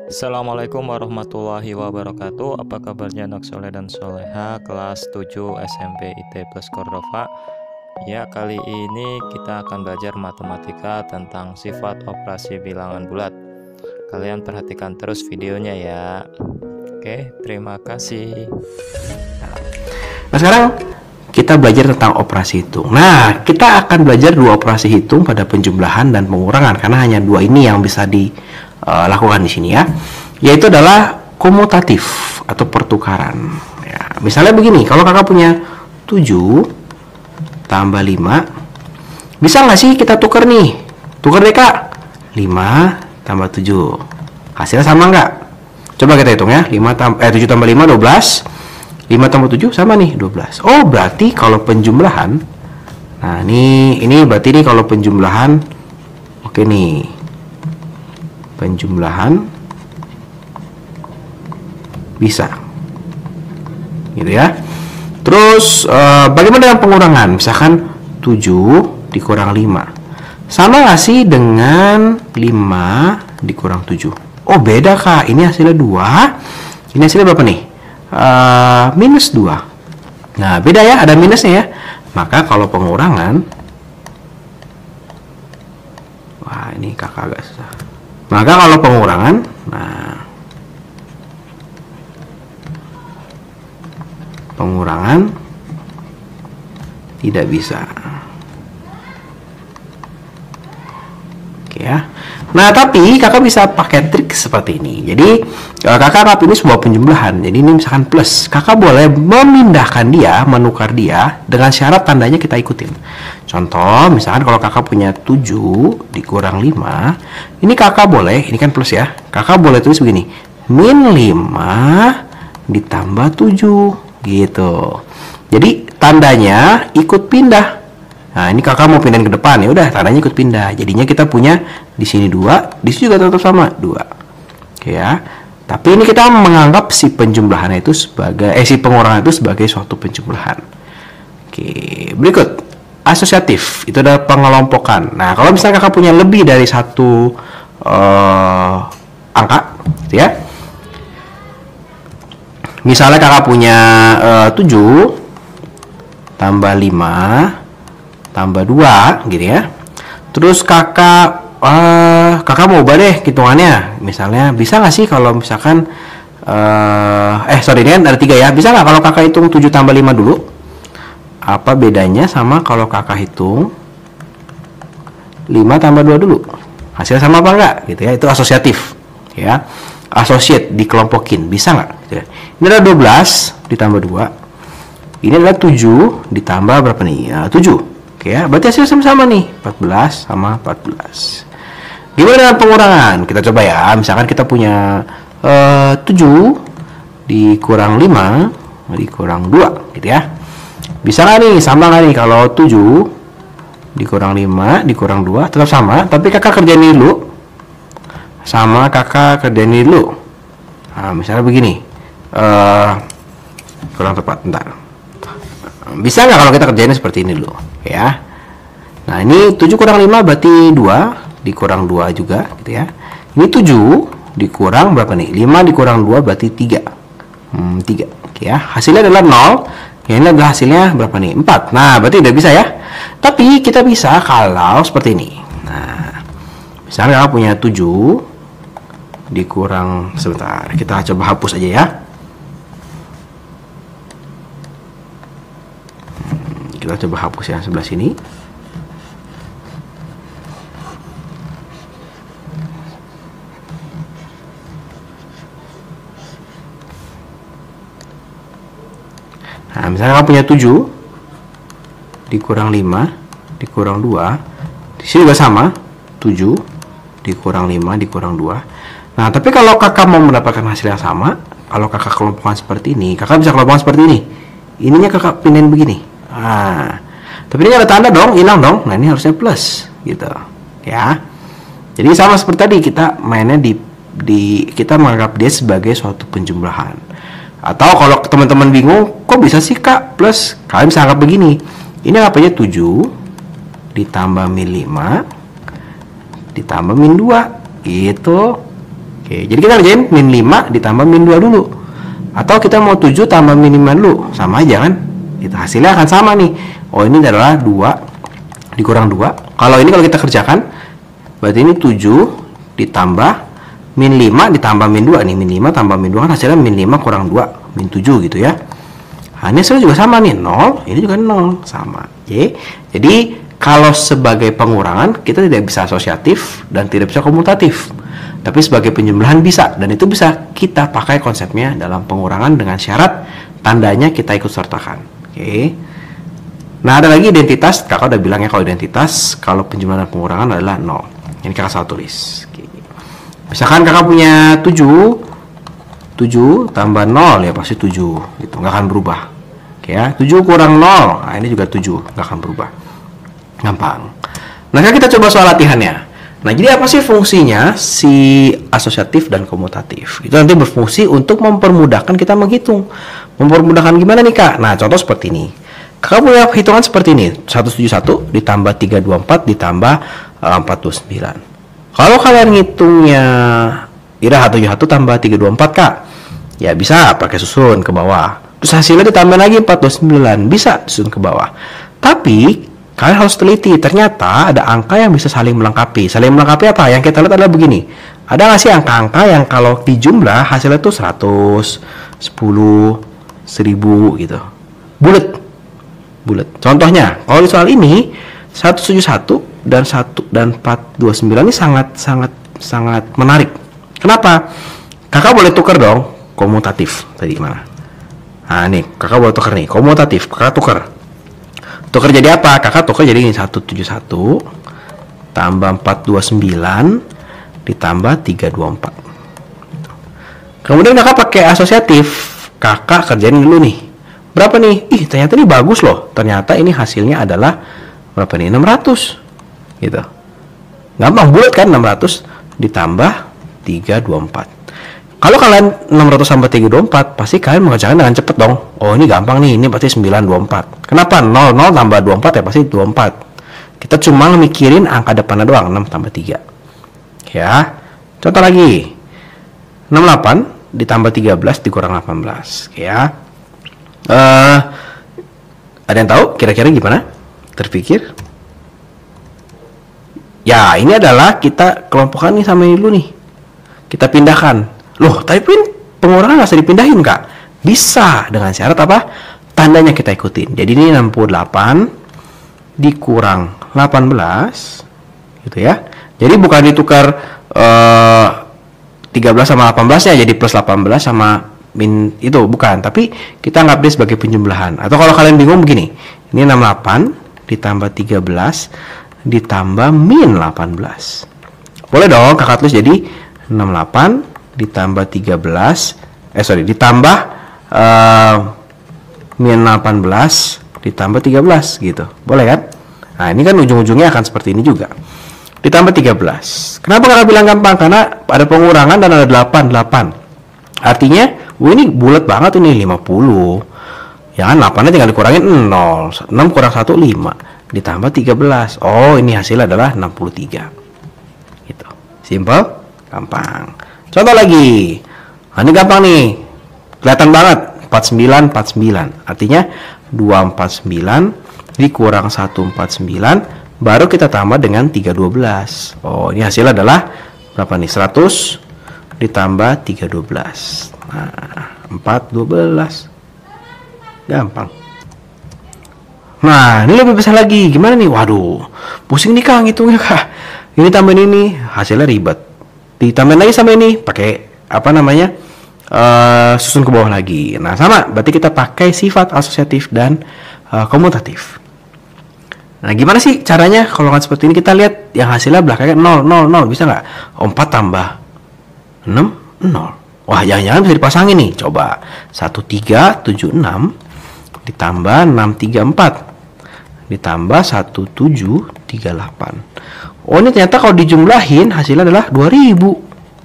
Assalamualaikum warahmatullahi wabarakatuh. Apa kabarnya anak soleh dan soleha kelas 7 SMP IT Plus Cordova? Ya, kali ini kita akan belajar matematika tentang sifat operasi bilangan bulat. Kalian perhatikan terus videonya ya. Oke, terima kasih. Nah, sekarang kita belajar tentang operasi hitung. Nah, kita akan belajar dua operasi hitung pada penjumlahan dan pengurangan karena hanya dua ini yang bisa dilakukan di sini ya. Yaitu adalah komutatif atau pertukaran. Ya, misalnya begini, kalau kakak punya 7 tambah 5, bisa nggak sih kita tukar nih? Tukar deh kak. 5 tambah 7. Hasilnya sama nggak? Coba kita hitung ya. 7 tambah 5, 12. 5 tambah 7 sama nih 12. Oh, berarti kalau penjumlahan, nah ini berarti nih kalau penjumlahan, oke nih, penjumlahan bisa gitu ya. Terus bagaimana dengan pengurangan? Misalkan 7 dikurang 5 sama nggak sih dengan 5 dikurang 7? Oh, beda kak, ini hasilnya 2, ini hasilnya berapa nih? Minus 2. Nah, beda ya, ada minusnya ya. Maka kalau pengurangan, wah ini kakak agak susah. Maka kalau pengurangan, nah, pengurangan tidak bisa. Oke ya. Nah, tapi kakak bisa pakai trik seperti ini. Jadi kakak anggap ini sebuah penjumlahan. Jadi ini misalkan plus, kakak boleh memindahkan dia, menukar dia dengan syarat tandanya kita ikutin. Contoh, misalkan kalau kakak punya 7 dikurang 5, ini kakak boleh, ini kan plus ya, kakak boleh tulis begini, min 5 ditambah 7 gitu. Jadi tandanya ikut pindah. Nah, ini kakak mau pindahin ke depan, ya udah tandanya ikut pindah. Jadinya kita punya di sini 2, di sini juga tetap sama 2. Oke ya. Tapi ini kita menganggap si penjumlahan itu sebagai si pengurangan itu sebagai suatu penjumlahan. Oke, berikut asosiatif, itu adalah pengelompokan. Nah, kalau misalnya kakak punya lebih dari satu angka, gitu ya. Misalnya kakak punya 7 tambah 5 tambah 2 gitu ya. Terus kakak mau ubah deh hitungannya. Misalnya bisa nggak sih kalau misalkan ini kan ada 3 ya. Bisa nggak kalau kakak hitung 7 tambah 5 dulu? Apa bedanya sama kalau kakak hitung 5 tambah 2 dulu? Hasilnya sama apa enggak? Gitu ya. Itu asosiatif ya. Associate, dikelompokin. Bisa nggak? Gitu ya. Ini adalah 12 ditambah 2. Ini adalah 7 ditambah berapa nih? Ya, 7. Oke ya, berarti hasilnya sama-sama nih, 14 sama 14. Gimana dengan pengurangan? Kita coba ya, misalkan kita punya 7 dikurang 5 dikurang 2 gitu ya. Bisa nggak nih, sama nggak nih kalau 7 dikurang 5 dikurang 2 tetap sama, tapi kakak kerjain ini dulu. Sama kakak kerjain ini dulu. Nah, misalnya begini, kurang tepat, bentar. Bisa nggak kalau kita kerjainnya seperti ini dulu ya. Nah, ini 7 kurang 5 berarti 2 dikurang 2 juga gitu ya. Ini 7 dikurang berapa nih? 5 dikurang 2 berarti 3. 3. Oke ya. Hasilnya adalah 0. Ya, ini adalah hasilnya berapa nih? 4. Nah, berarti udah bisa ya. Tapi kita bisa kalau seperti ini. Nah, misalnya kita punya 7 dikurang, sebentar, kita coba hapus aja ya. Kita coba hapus yang sebelah sini. Nah, misalnya kamu punya 7 dikurang 5 dikurang 2. Di sini juga sama, 7 dikurang 5 dikurang 2. Nah, tapi kalau kakak mau mendapatkan hasil yang sama, kalau kakak kelompokkan seperti ini, kakak bisa kelompokkan seperti ini. Ininya kakak pindahin begini. Nah, tapi ini ada tanda dong, hilang dong. Nah, ini harusnya plus gitu ya. Jadi sama seperti tadi, kita mainnya kita menganggap dia sebagai suatu penjumlahan. Atau kalau teman-teman bingung, kok bisa sih kak plus? Kalian bisa anggap begini. Ini apanya 7 ditambah min 5 ditambah min 2 gitu. Oke, jadi kita kerjain min 5 ditambah min 2 dulu. Atau kita mau 7 tambah min 5 dulu. Sama aja kan? Kita hasilnya akan sama nih. Oh, ini adalah 2 dikurang 2. Kalau kita kerjakan, berarti ini 7 ditambah min 5 ditambah min 2 nih. Min 5 tambah min 2 kan hasilnya min 5 kurang 2, min 7 gitu ya. Nah, ini hasilnya juga sama nih, 0, ini juga 0, sama. Oke. Jadi kalau sebagai pengurangan kita tidak bisa asosiatif dan tidak bisa komutatif. Tapi sebagai penjumlahan bisa, dan itu bisa kita pakai konsepnya dalam pengurangan dengan syarat tandanya kita ikut sertakan. Oke. Nah, ada lagi identitas. Kakak udah bilang ya, kalau identitas, kalau penjumlahan dan pengurangan adalah 0. Ini kakak salah tulis. Oke. Misalkan kakak punya 7 tambah 0 ya pasti 7 gitu, nggak akan berubah. Oke ya, 7 kurang 0, nah ini juga 7, nggak akan berubah. Gampang. Nah, kita coba soal latihannya. Nah, jadi apa sih fungsinya si asosiatif dan komutatif? Itu nanti berfungsi untuk mempermudahkan kita menghitung. Mempermudahkan gimana nih, Kak? Nah, contoh seperti ini. Kakak punya hitungan seperti ini. 171 ditambah 324 ditambah 429. Kalau kalian ngitungnya Ira 171 tambah 324, Kak. Ya bisa pakai susun ke bawah. Terus hasilnya ditambah lagi 429, bisa susun ke bawah. Tapi kalian harus teliti, ternyata ada angka yang bisa saling melengkapi. Saling melengkapi apa? Yang kita lihat adalah begini. Ada nggak sih angka-angka yang kalau dijumlah hasilnya tuh 100, 10, 1000 gitu. Bulat. Contohnya, kalau di soal ini 171 dan 429 ini sangat menarik. Kenapa? Kakak boleh tukar dong komutatif tadi mana? Nah, nih, kakak boleh tukar nih, komutatif. Kakak tukar jadi apa? Kakak tukar jadi ini 171 tambah 429 ditambah 324. Kemudian kakak pakai asosiatif. Kakak kerjain dulu nih. Berapa nih? Ternyata ini bagus loh. Ternyata ini hasilnya adalah berapa nih? 600. Gitu. Gampang, bulat kan, 600 ditambah 324. Kalau kalian 600 tambah 324, pasti kalian mengerjakan dengan cepat dong. Oh, ini gampang nih, ini pasti 924. Kenapa? 0 tambah 24 ya pasti 24. Kita cuma mikirin angka depannya doang, 6 tambah 3. Ya. Contoh lagi. 68 ditambah 13 dikurang 18. Ya. Ada yang tahu kira-kira gimana? Terpikir? Ya, ini adalah kita kelompokkan nih sama ini dulu nih. Kita pindahkan. Loh, tapi pengurangan nggak usah dipindahin, Kak. Bisa, dengan syarat apa? Tandanya kita ikutin. Jadi ini 68 dikurang 18 gitu ya. Jadi bukan ditukar 13 sama 18 nya jadi plus 18 sama min itu, bukan. Tapi kita anggap dia sebagai penjumlahan. Atau kalau kalian bingung begini. Ini 68 ditambah 13 ditambah min 18. Boleh dong kakak tulis jadi 68 ditambah 13 ditambah min 18 ditambah 13 gitu. Boleh kan? Nah, ini kan ujung-ujungnya akan seperti ini juga. Ditambah 13. Kenapa kakak bilang gampang? Karena ada pengurangan dan ada 8. Artinya, ini bulat banget ini 50. Ya kan, 8-nya tinggal dikurangin 0. 6 kurang 1 5 ditambah 13. Oh, ini hasilnya adalah 63. Gitu. Simple, gampang. Contoh lagi. Nah, ini gampang nih. Kelihatan banget. 49. Artinya 249 dikurang 149. Baru kita tambah dengan 312. Oh, ini hasilnya adalah berapa nih? 100 ditambah 312. Nah, 412. Gampang. Nah, ini lebih besar lagi. Gimana nih? Waduh, pusing nih Kak ngitungnya Kak. Ini tambahin ini, hasilnya ribet. Ditambahin lagi sama ini, pakai apa namanya? Susun ke bawah lagi. Nah, sama, berarti kita pakai sifat asosiatif dan komutatif. Nah, gimana sih caranya? Kalau nggak seperti ini, kita lihat yang hasilnya belakangnya 0, 0, 0. Bisa nggak? 4 tambah 6, 0. Wah, jangan-jangan bisa dipasangin nih. Coba 1376 ditambah 634 ditambah 1738. Oh, ini ternyata kalau dijumlahin hasilnya adalah 2000.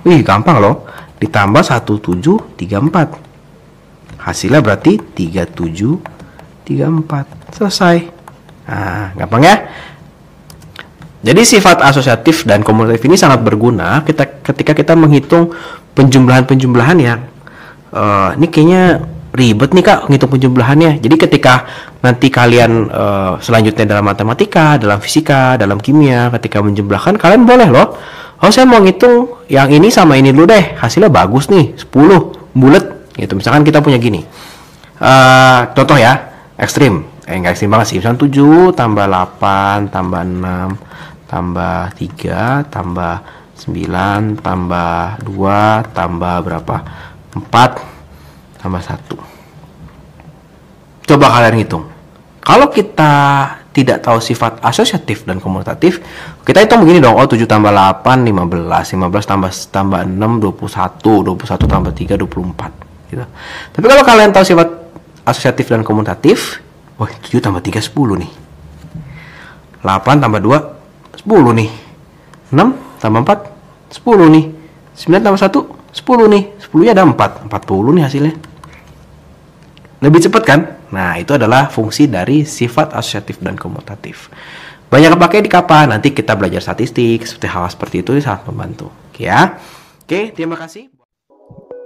Wih, gampang loh. Ditambah 1734. Hasilnya berarti 3734. Selesai. Nah, gampang ya. Jadi sifat asosiatif dan komutatif ini sangat berguna ketika kita menghitung penjumlahan-penjumlahan yang ini kayaknya ribet nih Kak ngitung penjumlahannya. Jadi ketika nanti kalian selanjutnya dalam matematika, dalam fisika, dalam kimia, ketika menjumlahkan kalian boleh loh. Oh saya mau ngitung yang ini sama ini dulu deh, hasilnya bagus nih 10 bulat gitu. Misalkan kita punya gini. Contoh ya, ekstrim. Enggak ekstrim banget sih. Misalkan 7 tambah 8 tambah 6 tambah 3 tambah 9 tambah 2 tambah berapa? 4 tambah 1. Coba kalian hitung. Kalau kita tidak tahu sifat asosiatif dan komutatif, kita hitung begini dong. Oh 7 tambah 8 15, 15 tambah 6 21, 21 tambah 3 24 gitu. Tapi kalau kalian tahu sifat asosiatif dan komutatif, wah 7 tambah 3 10 nih. 8 tambah 2 10 nih. 6 tambah 4 10 nih. 9 tambah 1 10 nih. 10 nya ada 4 40 nih hasilnya. Lebih cepat kan? Nah, itu adalah fungsi dari sifat asosiatif dan komutatif. Banyak kepakai di kapan? Nanti kita belajar statistik, seperti hal seperti itu sangat membantu. Oke ya. Oke, terima kasih.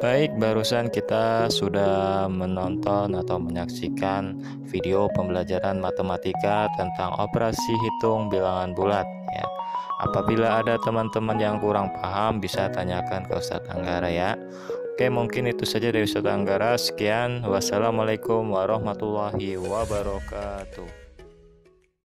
Baik, barusan kita sudah menonton atau menyaksikan video pembelajaran matematika tentang operasi hitung bilangan bulat ya. Apabila ada teman-teman yang kurang paham bisa tanyakan ke Ustadz Anggara ya. Oke, mungkin itu saja dari Ustadz Anggara. Sekian, wassalamualaikum warahmatullahi wabarakatuh.